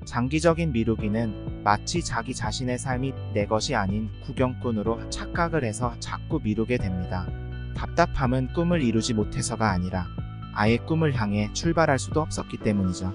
장기적인 미루기는 마치 자기 자신의 삶이 내 것이 아닌 구경꾼으로 착각을 해서 자꾸 미루게 됩니다. 답답함은 꿈을 이루지 못해서가 아니라 아예 꿈을 향해 출발할 수도 없었기 때문이죠.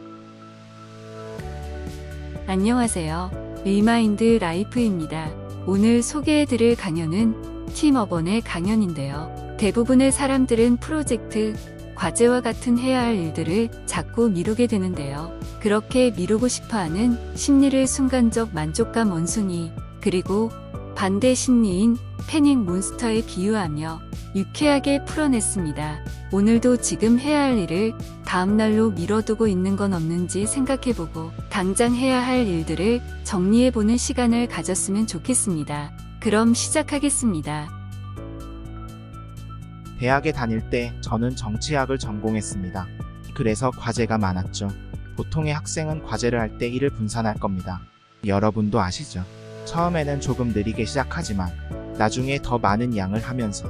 안녕하세요. 리마인드 라이프입니다. 오늘 소개해드릴 강연은 팀 어번의 강연인데요. 대부분의 사람들은 프로젝트, 과제와 같은 해야 할 일들을 자꾸 미루게 되는데요. 그렇게 미루고 싶어하는 심리를 순간적 만족감 원숭이, 그리고 반대 심리인 패닉 몬스터에 비유하며 유쾌하게 풀어냈습니다. 오늘도 지금 해야 할 일을 다음날로 미뤄두고 있는 건 없는지 생각해보고 당장 해야 할 일들을 정리해보는 시간을 가졌으면 좋겠습니다. 그럼 시작하겠습니다. 대학에 다닐 때 저는 정치학을 전공했습니다. 그래서 과제가 많았죠. 보통의 학생은 과제를 할 때 일을 분산할 겁니다. 여러분도 아시죠? 처음에는 조금 느리게 시작하지만 나중에 더 많은 양을 하면서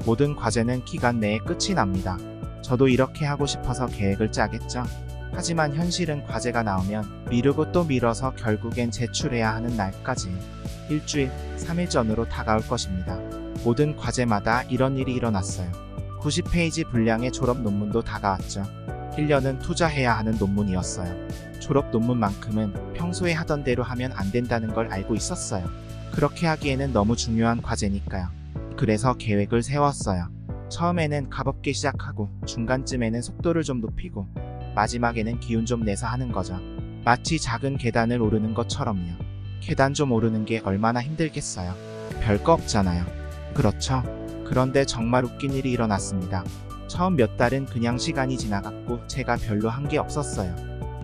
모든 과제는 기간 내에 끝이 납니다. 저도 이렇게 하고 싶어서 계획을 짜겠죠. 하지만 현실은 과제가 나오면 미루고 또 미뤄서 결국엔 제출해야 하는 날까지 일주일, 3일 전으로 다가올 것입니다. 모든 과제마다 이런 일이 일어났어요. 90페이지 분량의 졸업 논문도 다가왔죠. 1년은 투자해야 하는 논문이었어요. 졸업 논문만큼은 평소에 하던 대로 하면 안 된다는 걸 알고 있었어요. 그렇게 하기에는 너무 중요한 과제니까요. 그래서 계획을 세웠어요. 처음에는 가볍게 시작하고 중간쯤에는 속도를 좀 높이고 마지막에는 기운 좀 내서 하는 거죠. 마치 작은 계단을 오르는 것처럼요. 계단 좀 오르는 게 얼마나 힘들겠어요. 별거 없잖아요. 그렇죠? 그런데 정말 웃긴 일이 일어났습니다. 처음 몇 달은 그냥 시간이 지나갔고 제가 별로 한 게 없었어요.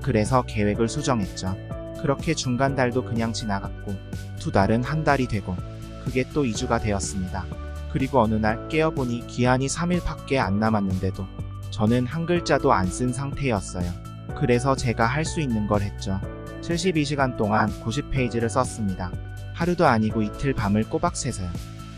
그래서 계획을 수정했죠. 그렇게 중간 달도 그냥 지나갔고 2달은 한 달이 되고 그게 또 2주가 되었습니다. 그리고 어느 날 깨어보니 기한이 3일밖에 안 남았는데도 저는 한 글자도 안 쓴 상태였어요. 그래서 제가 할 수 있는 걸 했죠. 72시간 동안 90페이지를 썼습니다. 하루도 아니고 이틀 밤을 꼬박 새서요.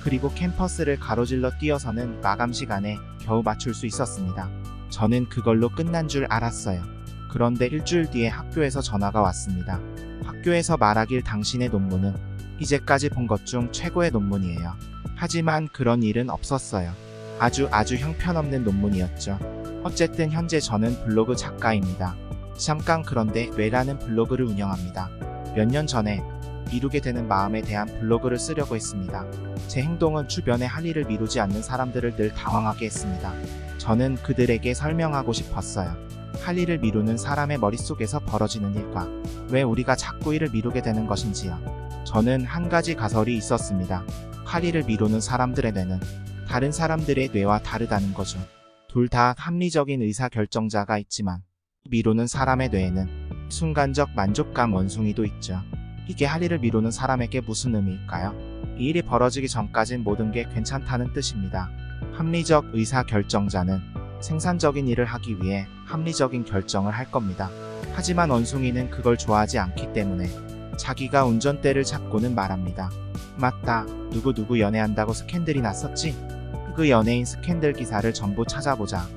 그리고 캠퍼스를 가로질러 뛰어서는 마감 시간에 겨우 맞출 수 있었습니다. 저는 그걸로 끝난 줄 알았어요. 그런데 일주일 뒤에 학교에서 전화가 왔습니다. 학교에서 말하길 당신의 논문은 이제까지 본 것 중 최고의 논문이에요. 하지만 그런 일은 없었어요. 아주 형편없는 논문이었죠. 어쨌든 현재 저는 블로그 작가입니다. 잠깐 그런데 왜라는 블로그를 운영합니다. 몇 년 전에 미루게 되는 마음에 대한 블로그를 쓰려고 했습니다. 제 행동은 주변에 할 일을 미루지 않는 사람들을 늘 당황하게 했습니다. 저는 그들에게 설명하고 싶었어요. 할 일을 미루는 사람의 머릿속에서 벌어지는 일과 왜 우리가 자꾸 일을 미루게 되는 것인지요. 저는 한 가지 가설이 있었습니다. 할 일을 미루는 사람들의 뇌는 다른 사람들의 뇌와 다르다는 거죠. 둘 다 합리적인 의사결정자가 있지만 미루는 사람의 뇌에는 순간적 만족감 원숭이도 있죠. 이게 할 일을 미루는 사람에게 무슨 의미일까요? 이 일이 벌어지기 전까진 모든 게 괜찮다는 뜻입니다. 합리적 의사결정자는 생산적인 일을 하기 위해 합리적인 결정을 할 겁니다. 하지만 원숭이는 그걸 좋아하지 않기 때문에 자기가 운전대를 잡고는 말합니다. 맞다, 누구 연애한다고 스캔들이 났었지? 그 연예인 스캔들 기사를 전부 찾아보자.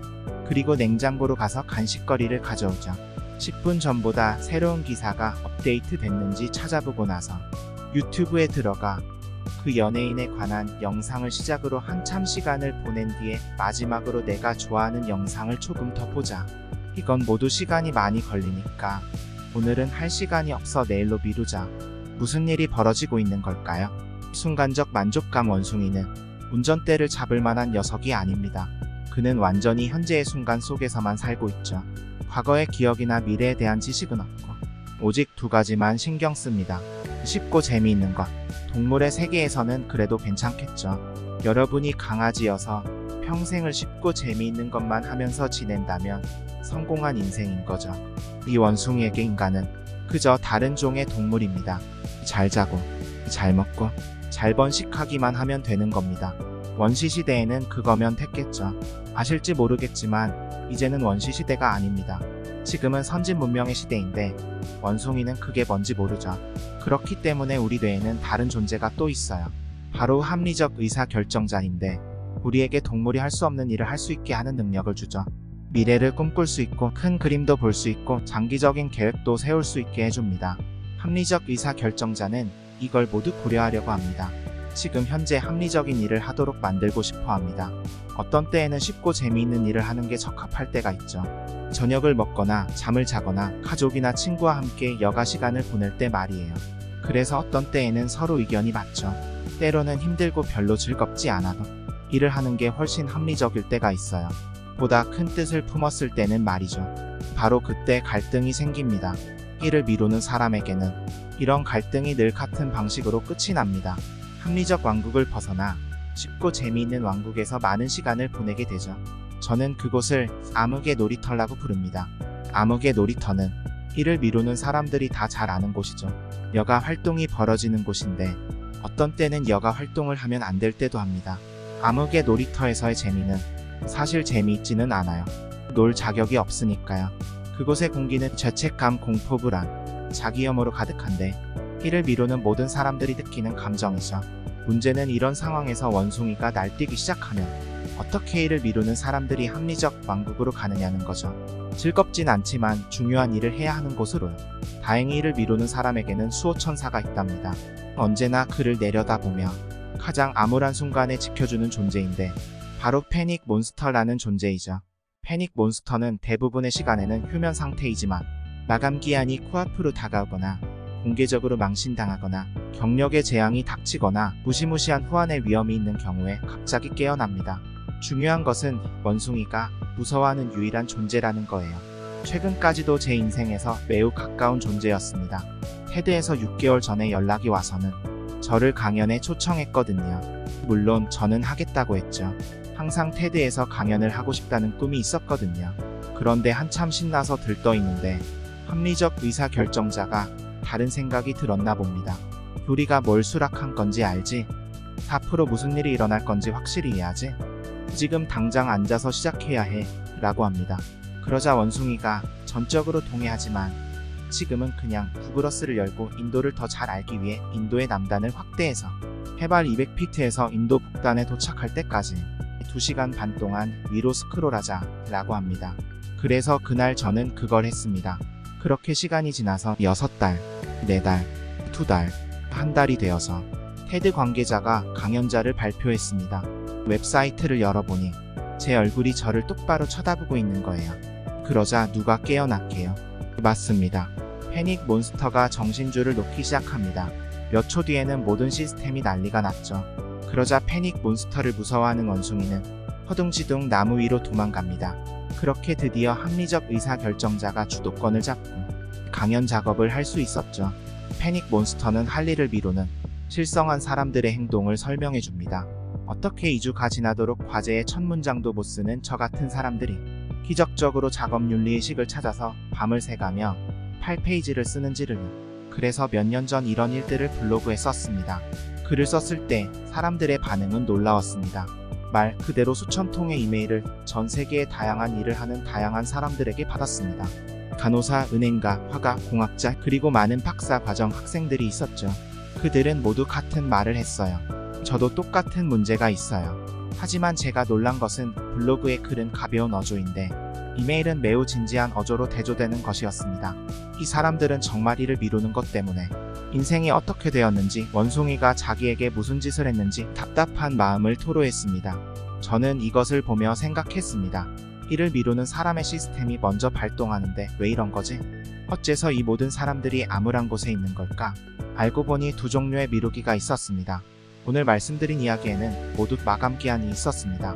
그리고 냉장고로 가서 간식거리를 가져오자. 10분 전보다 새로운 기사가 업데이트 됐는지 찾아보고 나서 유튜브에 들어가 그 연예인에 관한 영상을 시작으로 한참 시간을 보낸 뒤에 마지막으로 내가 좋아하는 영상을 조금 더 보자. 이건 모두 시간이 많이 걸리니까 오늘은 할 시간이 없어 내일로 미루자. 무슨 일이 벌어지고 있는 걸까요? 순간적 만족감 원숭이는 운전대를 잡을 만한 녀석이 아닙니다. 그는 완전히 현재의 순간 속에서만 살고 있죠. 과거의 기억이나 미래에 대한 지식은 없고 오직 2가지만 신경 씁니다. 쉽고 재미있는 것. 동물의 세계에서는 그래도 괜찮겠죠. 여러분이 강아지여서 평생을 쉽고 재미있는 것만 하면서 지낸다면 성공한 인생인 거죠. 이 원숭이에게 인간은 그저 다른 종의 동물입니다. 잘 자고, 잘 먹고, 잘 번식하기만 하면 되는 겁니다. 원시시대에는 그거면 됐겠죠. 아실지 모르겠지만 이제는 원시시대가 아닙니다. 지금은 선진 문명의 시대인데 원숭이는 그게 뭔지 모르죠. 그렇기 때문에 우리 뇌에는 다른 존재가 또 있어요. 바로 합리적 의사결정자인데 우리에게 동물이 할 수 없는 일을 할 수 있게 하는 능력을 주죠. 미래를 꿈꿀 수 있고 큰 그림도 볼 수 있고 장기적인 계획도 세울 수 있게 해줍니다. 합리적 의사결정자는 이걸 모두 고려하려고 합니다. 지금 현재 합리적인 일을 하도록 만들고 싶어 합니다. 어떤 때에는 쉽고 재미있는 일을 하는 게 적합할 때가 있죠. 저녁을 먹거나 잠을 자거나 가족이나 친구와 함께 여가 시간을 보낼 때 말이에요. 그래서 어떤 때에는 서로 의견이 맞죠. 때로는 힘들고 별로 즐겁지 않아도 일을 하는 게 훨씬 합리적일 때가 있어요. 보다 큰 뜻을 품었을 때는 말이죠. 바로 그때 갈등이 생깁니다. 일을 미루는 사람에게는 이런 갈등이 늘 같은 방식으로 끝이 납니다. 합리적 왕국을 벗어나 쉽고 재미있는 왕국에서 많은 시간을 보내게 되죠. 저는 그곳을 암흑의 놀이터라고 부릅니다. 암흑의 놀이터는 일을 미루는 사람들이 다 잘 아는 곳이죠. 여가 활동이 벌어지는 곳인데 어떤 때는 여가 활동을 하면 안 될 때도 합니다. 암흑의 놀이터에서의 재미는 사실 재미있지는 않아요. 놀 자격이 없으니까요. 그곳의 공기는 죄책감, 공포, 불안, 자기 혐오로 가득한데 일을 미루는 모든 사람들이 느끼는 감정이죠. 문제는 이런 상황에서 원숭이가 날뛰기 시작하면 어떻게 일을 미루는 사람들이 합리적 왕국으로 가느냐는 거죠. 즐겁진 않지만 중요한 일을 해야 하는 곳으로요. 다행히 일을 미루는 사람에게는 수호천사가 있답니다. 언제나 그를 내려다보며 가장 암울한 순간에 지켜주는 존재인데 바로 패닉 몬스터라는 존재이죠. 패닉 몬스터는 대부분의 시간에는 휴면 상태이지만 마감 기한이 코앞으로 다가오거나 공개적으로 망신당하거나 경력의 재앙이 닥치거나 무시무시한 후환의 위험이 있는 경우에 갑자기 깨어납니다. 중요한 것은 원숭이가 무서워하는 유일한 존재라는 거예요. 최근까지도 제 인생에서 매우 가까운 존재였습니다. 테드에서 6개월 전에 연락이 와서는 저를 강연에 초청했거든요. 물론 저는 하겠다고 했죠. 항상 테드에서 강연을 하고 싶다는 꿈이 있었거든요. 그런데 한참 신나서 들떠 있는데 합리적 의사결정자가 다른 생각이 들었나 봅니다. 교리가 뭘 수락한 건지 알지? 4% 무슨 일이 일어날 건지 확실히 해야지? 지금 당장 앉아서 시작해야 해 라고 합니다. 그러자 원숭이가 전적으로 동의하지만 지금은 그냥 구글어스를 열고 인도를 더 잘 알기 위해 인도의 남단을 확대해서 해발 200피트에서 인도 북단에 도착할 때까지 2시간 반 동안 위로 스크롤하자 라고 합니다. 그래서 그날 저는 그걸 했습니다. 그렇게 시간이 지나서 6달, 4달, 2달, 한 달이 되어서 테드 관계자가 강연자를 발표했습니다. 웹사이트를 열어보니 제 얼굴이 저를 똑바로 쳐다보고 있는 거예요. 그러자 누가 깨어났게요. 맞습니다. 패닉 몬스터가 정신줄을 놓기 시작합니다. 몇 초 뒤에는 모든 시스템이 난리가 났죠. 그러자 패닉 몬스터를 무서워하는 원숭이는 허둥지둥 나무 위로 도망갑니다. 그렇게 드디어 합리적 의사결정자가 주도권을 잡고 강연 작업을 할 수 있었죠. 패닉 몬스터는 할 일을 미루는 실성한 사람들의 행동을 설명해 줍니다. 어떻게 2주가 지나도록 과제의 첫 문장도 못 쓰는 저 같은 사람들이 기적적으로 작업 윤리의식을 찾아서 밤을 새가며 8페이지를 쓰는지를. 그래서 몇 년 전 이런 일들을 블로그에 썼습니다. 글을 썼을 때 사람들의 반응은 놀라웠습니다. 말 그대로 수천 통의 이메일을 전 세계의 다양한 일을 하는 다양한 사람들에게 받았습니다. 간호사, 은행가, 화가, 공학자, 그리고 많은 박사 과정 학생들이 있었죠. 그들은 모두 같은 말을 했어요. 저도 똑같은 문제가 있어요. 하지만 제가 놀란 것은 블로그의 글은 가벼운 어조인데 이메일은 매우 진지한 어조로 대조되는 것이었습니다. 이 사람들은 정말 일을 미루는 것 때문에 인생이 어떻게 되었는지, 원숭이가 자기에게 무슨 짓을 했는지 답답한 마음을 토로했습니다. 저는 이것을 보며 생각했습니다. 일을 미루는 사람의 시스템이 먼저 발동하는데 왜 이런 거지? 어째서 이 모든 사람들이 암울한 곳에 있는 걸까? 알고 보니 두 종류의 미루기가 있었습니다. 오늘 말씀드린 이야기에는 모두 마감 기한이 있었습니다.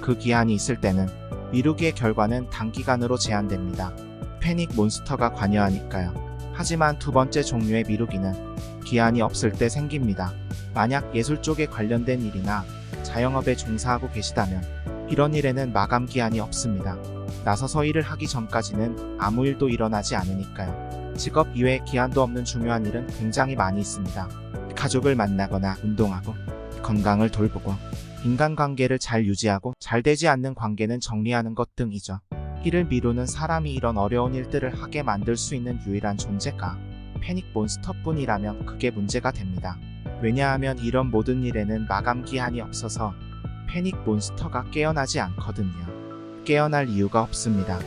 그 기한이 있을 때는 미루기의 결과는 단기간으로 제한됩니다. 패닉 몬스터가 관여하니까요. 하지만 두 번째 종류의 미루기는 기한이 없을 때 생깁니다. 만약 예술 쪽에 관련된 일이나 자영업에 종사하고 계시다면 이런 일에는 마감 기한이 없습니다. 나서서 일을 하기 전까지는 아무 일도 일어나지 않으니까요. 직업 이외에 기한도 없는 중요한 일은 굉장히 많이 있습니다. 가족을 만나거나 운동하고 건강을 돌보고 인간관계를 잘 유지하고 잘 되지 않는 관계는 정리하는 것 등이죠. 일을 미루는 사람이 이런 어려운 일들을 하게 만들 수 있는 유일한 존재가 패닉 몬스터뿐이라면 그게 문제가 됩니다. 왜냐하면 이런 모든 일에는 마감 기한이 없어서 패닉 몬스터가 깨어나지 않거든요. 깨어날 이유가 없습니다.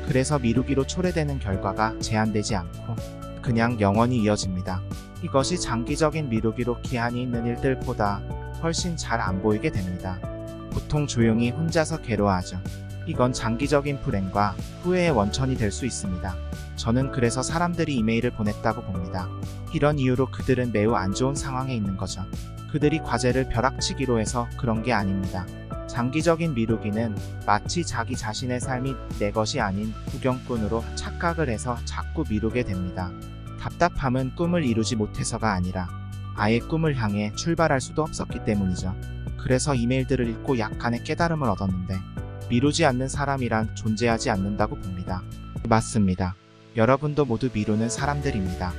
그래서 미루기로 초래되는 결과가 제한되지 않고 그냥 영원히 이어집니다. 이것이 장기적인 미루기로 기한이 있는 일들보다 훨씬 잘 안 보이게 됩니다. 보통 조용히 혼자서 괴로워하죠. 이건 장기적인 불행과 후회의 원천이 될 수 있습니다. 저는 그래서 사람들이 이메일을 보냈다고 봅니다. 이런 이유로 그들은 매우 안 좋은 상황에 있는 거죠. 그들이 과제를 벼락치기로 해서 그런 게 아닙니다. 장기적인 미루기는 마치 자기 자신의 삶이 내 것이 아닌 구경꾼으로 착각을 해서 자꾸 미루게 됩니다. 답답함은 꿈을 이루지 못해서가 아니라 아예 꿈을 향해 출발할 수도 없었기 때문이죠. 그래서 이메일들을 읽고 약간의 깨달음을 얻었는데 미루지 않는 사람이란 존재하지 않는다고 봅니다. 맞습니다. 여러분도 모두 미루는 사람들입니다.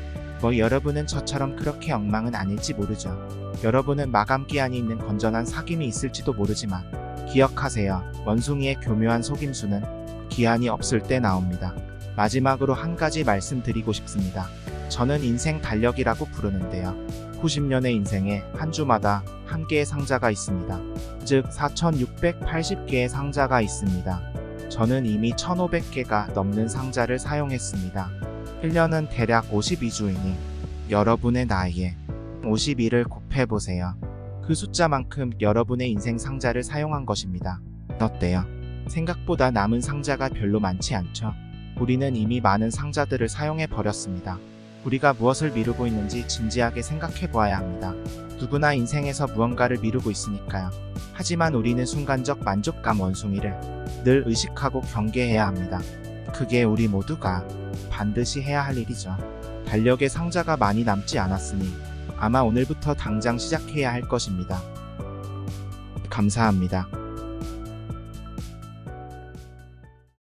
여러분은 저처럼 그렇게 엉망은 아닐지 모르죠. 여러분은 마감 기한이 있는 건전한 사귐이 있을지도 모르지만 기억하세요. 원숭이의 교묘한 속임수는 기한이 없을 때 나옵니다. 마지막으로 한 가지 말씀드리고 싶습니다. 저는 인생 달력이라고 부르는데요. 90년의 인생에 한 주마다 한 개의 상자가 있습니다. 즉 4680개의 상자가 있습니다. 저는 이미 1500개가 넘는 상자를 사용했습니다. 1년은 대략 52주이니 여러분의 나이에 52를 곱해보세요. 그 숫자만큼 여러분의 인생 상자를 사용한 것입니다. 어때요? 생각보다 남은 상자가 별로 많지 않죠? 우리는 이미 많은 상자들을 사용해 버렸습니다. 우리가 무엇을 미루고 있는지 진지하게 생각해 보아야 합니다. 누구나 인생에서 무언가를 미루고 있으니까요. 하지만 우리는 순간적 만족감 원숭이를 늘 의식하고 경계해야 합니다. 그게 우리 모두가 반드시 해야 할 일이죠. 달력에 상자가 많이 남지 않았으니 아마 오늘부터 당장 시작해야 할 것입니다. 감사합니다.